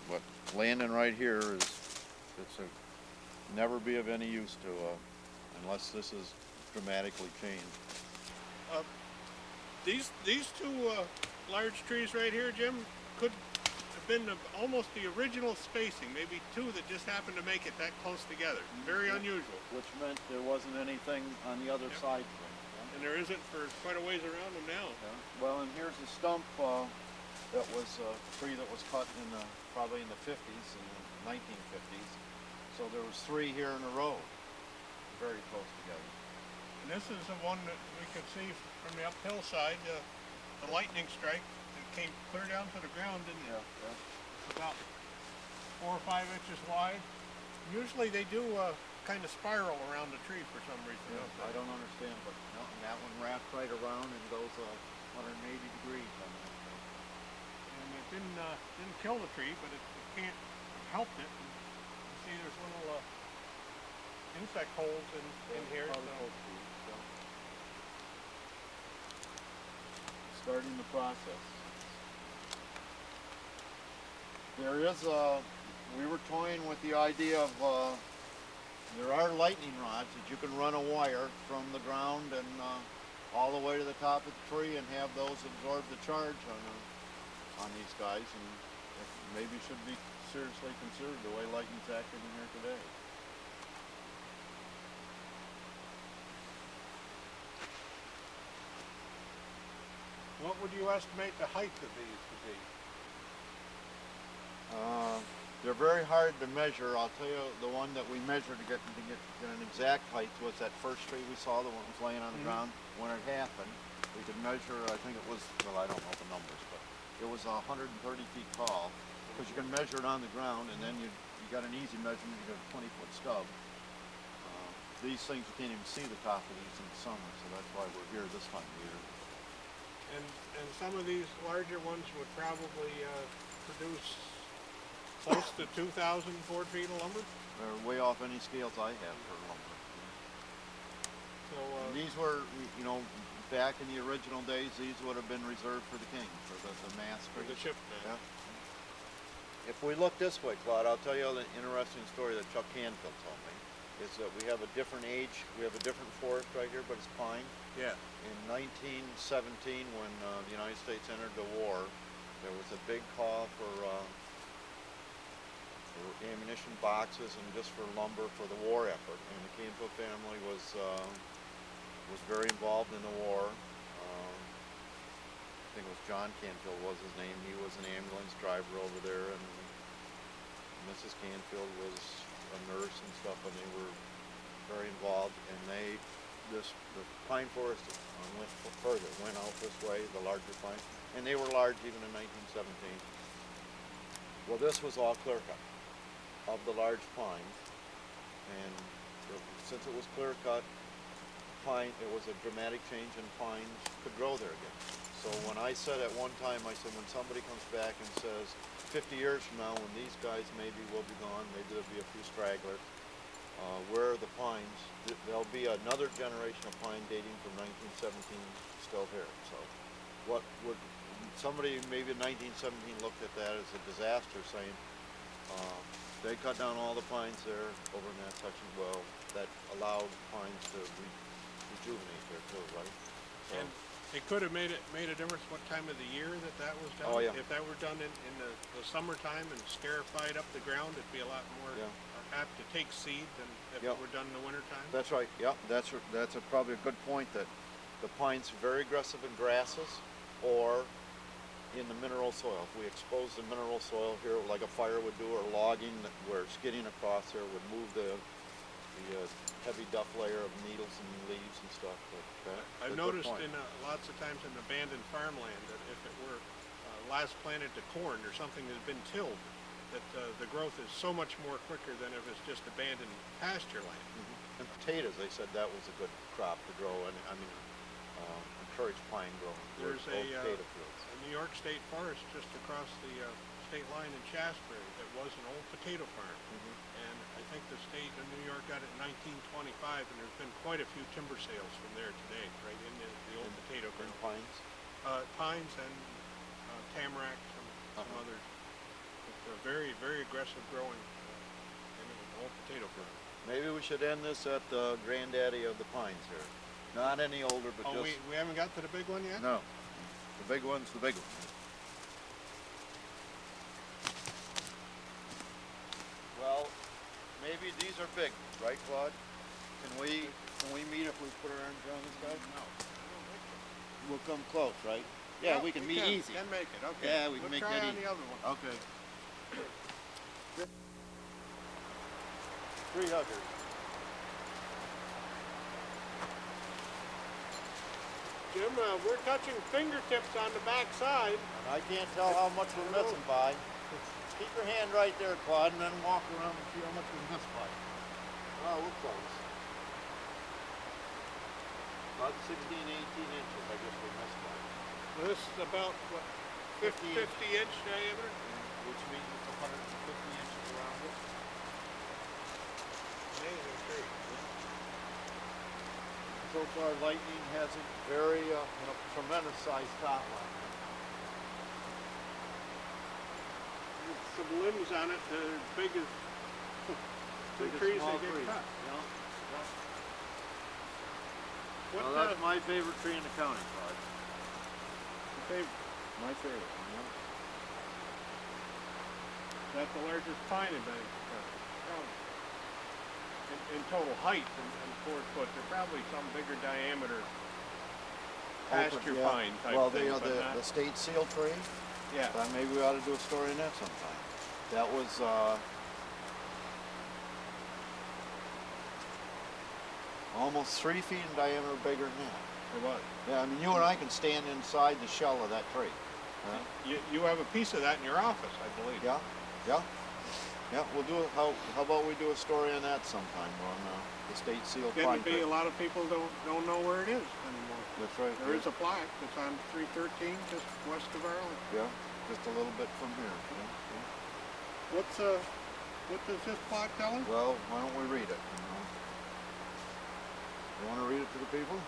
S8: But landing right here never be of any use to, unless this is dramatically changed.
S1: These two large trees right here, Jim, could have been almost the original spacing. Maybe 2 that just happened to make it that close together. Very unusual.
S8: Which meant there wasn't anything on the other side to them.
S1: And there isn't for quite a ways around them now.
S8: Well, and here's a stump that was a tree that was cut probably in the 50s, in the 1950s. So there was 3 here in a row, very close together.
S1: And this is the one that we could see from the uphill side, the lightning strike that came clear down to the ground, didn't it?
S8: Yeah.
S1: About 4 or 5 inches wide. Usually they do kind of spiral around the tree for some reason.
S8: Yeah,
S1: don't they?
S8: I don't understand, but no, and that one wraps right around and goes 180 degrees on that.
S1: And it didn't kill the tree, but it can't help it. And you see there's little insect holes in here. So.
S8: Starting the process. There is we were toying with the idea of, there are lightning rods that you can run a wire from the ground and all the way to the top of the tree and have those absorb the charge on these guys, and it maybe should be seriously considered the way lightning's acting in here today.
S1: What would you estimate the height of these to be?
S8: They're very hard to measure. I'll tell you, the one that we measured to get an exact height was that first tree we saw, the one that was laying on the ground. When it happened, we could measure, I think it was, well, I don't know the numbers, but it was 130 feet tall, because you can measure it on the ground, and then you got an easy measurement, you got a 20-foot stub. These things, you can't even see the top of these in the summer, so that's why we're here this time of year.
S1: And some of these larger ones would probably produce close to 2,000 board feet of lumber.
S8: They're way off any scales I have for lumber.
S1: So
S8: These were, you know, back in the original days, these would have been reserved for the king, for the mass
S1: for the
S8: trees.
S1: chip man.
S8: Yeah. If we look this way, Claude, I'll tell you an interesting story that Chuck Canfield told me. Is that we have a different age, we have a different forest right here, but it's pine.
S1: Yeah.
S8: In 1917, when the United States entered the war, there was a big call for ammunition boxes and just for lumber for the war effort. And the Canfield family was very involved in the war. I think it was John Canfield was his name. He was an ambulance driver over there, and Mrs. Canfield was a nurse and stuff, and they were very involved. And the pine forest went further, went out this way, the larger pine, and they were large even in 1917. Well, this was all clear cut of the large pines, and since it was clear cut, pine, it was a dramatic change, and pines could grow there again. So when I said at one time, I said, when somebody comes back and says, 50 years from now, when these guys maybe will be gone, maybe there'll be a few stragglers, where are the pines? There'll be another generation of pine dating from 1917 still here. So what would somebody maybe in 1917 looked at that as a disaster, saying they cut down all the pines there over in that section. Well, that allowed pines to rejuvenate there too, right? So,
S1: And it could have made a difference what time of the year that was done.
S8: Oh, yeah.
S1: If that were done in the summertime and scarified up the ground, it'd be a lot more apt to take seed than if it were done in the wintertime.
S8: that's right. Yeah, that's probably a good point, that the pines are very aggressive in grasses or in the mineral soil. If we expose the mineral soil here like a fire would do, or logging, where skidding across there would move the heavy duff layer of needles and leaves and stuff. But,
S1: I've noticed in lots of times in abandoned farmland that if it were last planted to corn or something that had been tilled, that the growth is so much more quicker than if it's just abandoned pasture land.
S8: And potatoes, they said that was a good crop to grow, and I mean, encourage pine growing.
S1: There's
S8: old potato fields.
S1: a New York State Forest just across the state line in Shasbury that was an old potato farm. And I think the state of New York got it in 1925, and there's been quite a few timber sales from there today, right in the old potato
S8: And
S1: ground.
S8: pines.
S1: Pines and tamarack, some others. It's a very, very aggressive growing in an old potato farm.
S8: Maybe we should end this at the granddaddy of the pines here. Not any older, but
S1: Oh,
S8: just...
S1: we haven't got to the big one yet?
S8: No. The big one's the big one. Well, maybe these are big, right, Claude? Can we meet if we put our arms around this guy?
S1: No.
S8: We'll come close, right? Yeah, we can meet easy.
S1: Can make it, okay.
S8: Yeah, we can make
S1: Let's
S8: that
S1: try on
S8: easy.
S1: the other one.
S8: Okay. Tree huggers.
S1: Jim, we're touching fingertips on the back side.
S8: And I can't tell how much we're missing by. Keep your hand right there, Claude, and then walk around and see how much we missed by. Oh, we're close. About 16, 18 inches, I guess we missed by.
S1: This is about, what, 50 inch diameter?
S8: Which means it's 150 inches around it.
S1: Amazing tree.
S8: So far, lightning has a very tremendous sized top line.
S1: With some limbs on it that are as big as two
S8: Big as
S1: trees
S8: small
S1: that get
S8: trees.
S1: cut.
S8: Yeah.
S1: What
S8: Well, that's my favorite tree in the county, Claude.
S1: favorite?
S8: My favorite. Yeah.
S1: That's the largest pine in Bennington County. In total height and 4 foot, they're probably some bigger diameter pasture
S8: Yeah.
S1: pine type
S8: Well,
S1: thing,
S8: the
S1: but not,
S8: state seal tree.
S1: yeah.
S8: Maybe we ought to do a story on that sometime. That was almost 3 feet in diameter, bigger than that.
S1: It was.
S8: Yeah, I mean, you and I can stand inside the shell of that tree.
S1: You have a piece of that in your office, I believe.
S8: Yeah, yeah, yeah. We'll do it. How about we do a story on that sometime on the state seal
S1: Getting
S8: pine
S1: to be,
S8: tree?
S1: a lot of people don't know where it is anymore.
S8: That's right.
S1: There is a plaque. It's on 313, just west of Arlington.
S8: Yeah, just a little bit from here. Yeah.
S1: What does this plaque tell us?
S8: Well, why don't we read it? You want to read it to the people?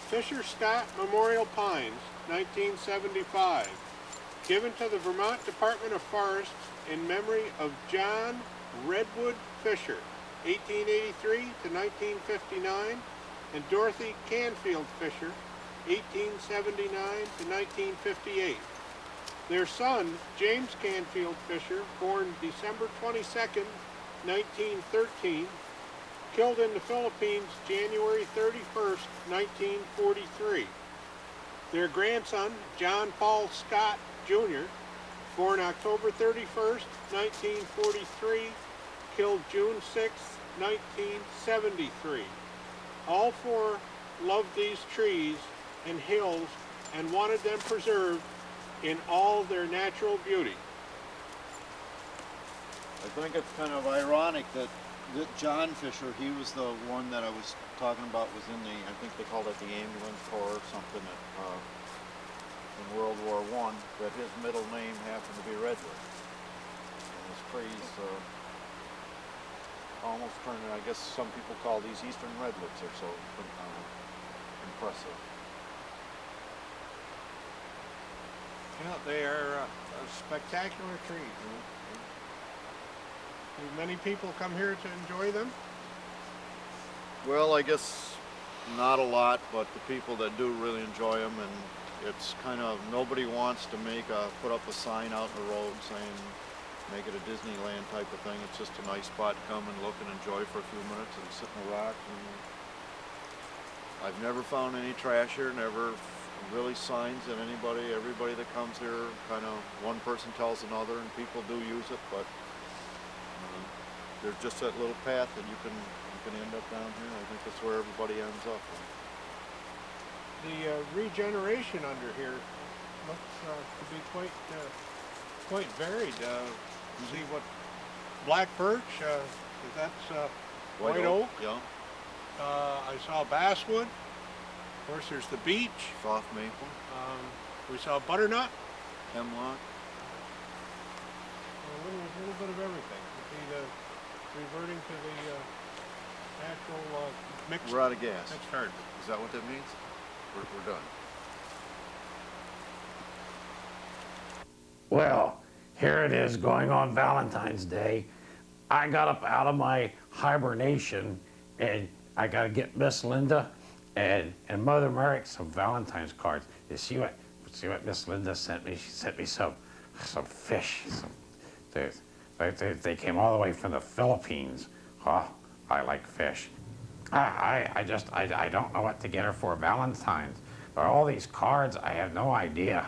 S1: Fisher Scott Memorial Pines, 1975. Given to the Vermont Department of Forests in memory of John Redwood Fisher, 1883 to 1959, and Dorothy Canfield Fisher, 1879 to 1958. Their son, James Canfield Fisher, born December 22nd, 1913, killed in the Philippines January 31st, 1943. Their grandson, John Paul Scott Jr., born October 31st, 1943, killed June 6th, 1973. All four loved these trees and hills and wanted them preserved in all their natural beauty.
S8: I think it's kind of ironic that John Fisher, he was the one that I was talking about, was in the, I think they called it the ambulance corps or something in World War I, that his middle name happened to be Redwood. And his trees almost turned, I guess some people call these eastern redwoods. They're so impressive.
S1: Yeah, they are spectacular trees. Do many people come here to enjoy them?
S8: Well, I guess not a lot, but the people that do really enjoy them, and it's kind of, nobody wants to put up a sign out in the road saying, make it a Disneyland type of thing. It's just a nice spot to come and look and enjoy for a few minutes and sit in a rock. And I've never found any trash here, never really signs that everybody that comes here, kind of one person tells another, and people do use it, but there's just that little path that you can end up down here. I think that's where everybody ends up.
S1: The regeneration under here looks to be quite varied. See what black birch, that's white oak.
S8: Yeah.
S1: I saw basswood. Of course, there's the beech.
S8: Soft maple.
S1: We saw butternut.
S8: Hemlock.
S1: A little bit of everything. Reverting to the natural mixed.
S8: We're out of gas.
S1: Mixed hardwood.
S8: Is that what that means? We're done.
S4: Well, here it is going on Valentine's Day. I got up out of my hibernation and I got to get Miss Linda and Mother Mary some Valentine's cards. You see what Miss Linda sent me? She sent me some fish. They came all the way from the Philippines. Oh, I like fish. I don't know what to get her for Valentine's. All these cards, I have no idea.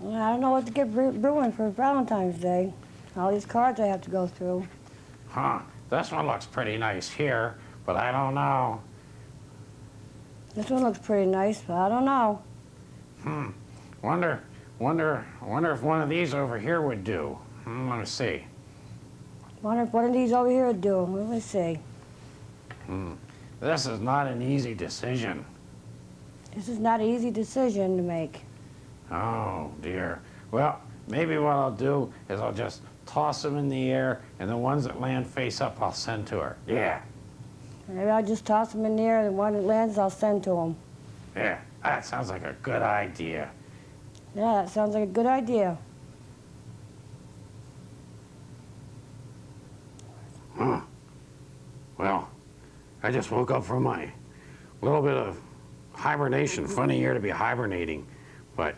S9: Well, I don't know what to get Bruin for Valentine's Day. All these cards I have to go through.
S4: Huh, this one looks pretty nice here, but I don't know.
S9: This one looks pretty nice, but I don't know.
S4: Wonder if one of these over here would do. Let me see.
S9: Wonder if one of these over here would do. Let me see.
S4: This is not an easy decision.
S9: This is not an easy decision to make.
S4: Oh, dear. Well, maybe what I'll do is I'll just toss them in the air, and the ones that land face up, I'll send to her. Yeah.
S9: Maybe I'll just toss them in the air, and the one that lands, I'll send to them.
S4: Yeah, that sounds like a good idea.
S9: Yeah, that sounds like a good idea.
S4: Huh. Well, I just woke up from my little bit of hibernation. Funny year to be hibernating, but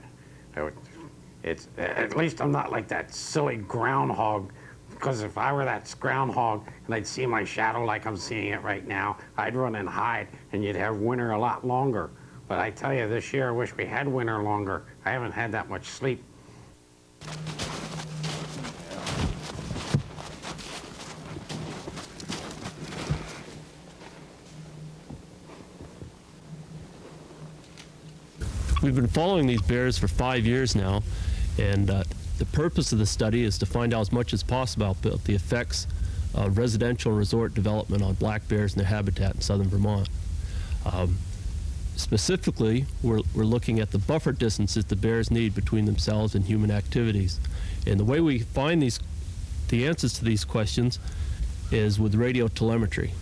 S4: it's at least I'm not like that silly groundhog. Because if I were that groundhog and I'd see my shadow like I'm seeing it right now, I'd run and hide, and you'd have winter a lot longer. But I tell you, this year I wish we had winter longer. I haven't had that much sleep.
S10: We've been following these bears for 5 years now, and the purpose of the study is to find out as much as possible about the effects of residential and resort development on black bears and their habitat in southern Vermont. Specifically, we're looking at the buffer distances the bears need between themselves and human activities. And the way we find the answers to these questions is with radio telemetry.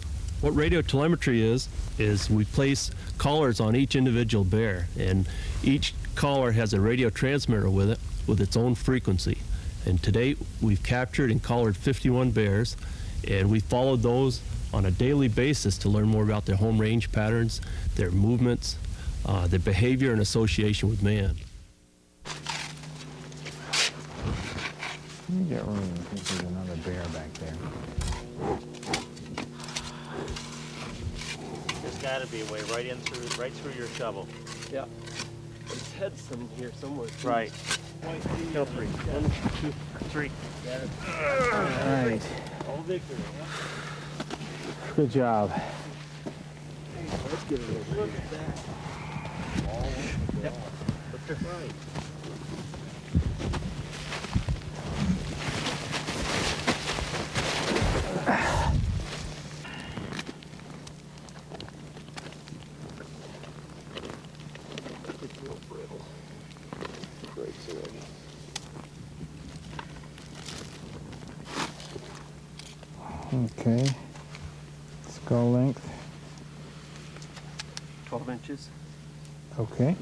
S10: What radio telemetry is we place collars on each individual bear, and each collar has a radio transmitter with it with its own frequency. And to date, we've captured and collared 51 bears, and we followed those on a daily basis to learn more about their home range patterns, their movements, their behavior and association with man.
S11: You get room. I think there's another bear back there.
S12: There's got to be a way right through your shovel.
S10: Yeah. His head's in here somewhere.
S12: Right. Kill 3. 1, 2, 3. Got it.
S11: All right.
S10: All victory.
S11: Good job.
S10: Let's get a look at that. Yep. Look to right. It's real brittle. Breaks already.
S11: Okay. Skull length.
S10: 12 inches.
S11: Okay.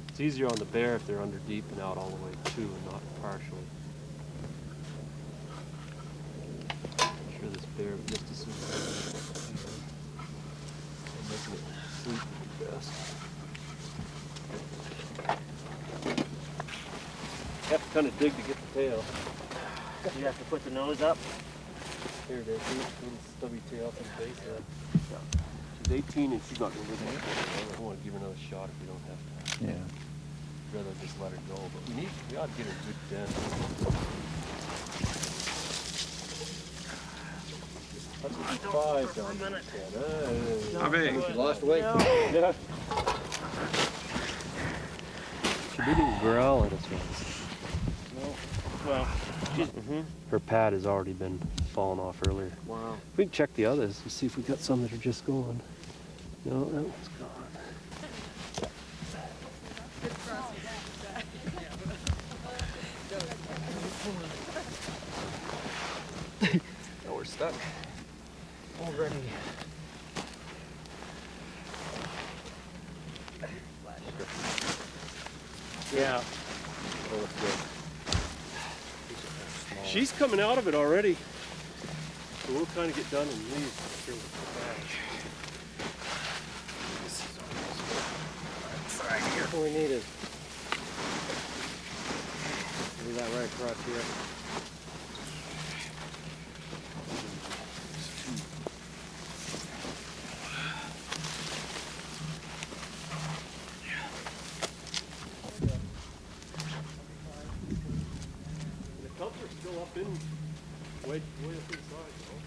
S10: It's easier on the bear if they're under deep and out all the way too, and not partially. I'm sure this bear would just as soon making it sleep would be best. Have to kind of dig to get the tail.
S12: You have to put the nose up.
S10: Here it is. See, little stubby tail up in the base of that. She's 18 and she's not going to live in it. I don't want to give her another shot if we don't have to.
S11: Yeah.
S10: I'd rather just let her go, but we ought to get her a good dent. That's what she's 5 down there.
S7: How big?
S10: She lost weight. Yeah. She didn't growl at us once.
S12: No. Well, she's,
S10: Her pad has already been falling off earlier.
S12: wow.
S10: We can check the others and see if we got some that are just going. No, that one's gone. Now we're stuck. Already.
S12: Yeah.
S10: She's coming out of it already. So we'll kind of get done and leave.
S12: All we need is maybe that right across here.
S10: The cubs are still up in way up inside, though.